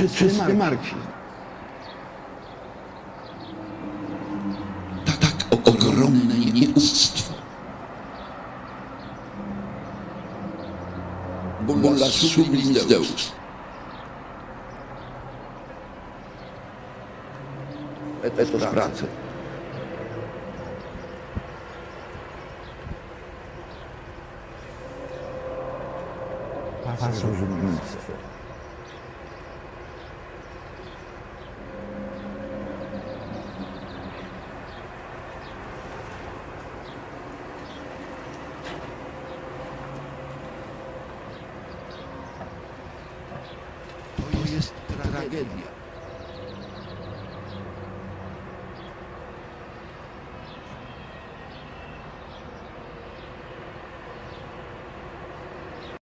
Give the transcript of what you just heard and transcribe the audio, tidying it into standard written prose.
czysty marksizm. Tak ogromne nieustwo. Bulla sublimis Deus. Etos pracy. Rozumieństwo. To jest tragedia.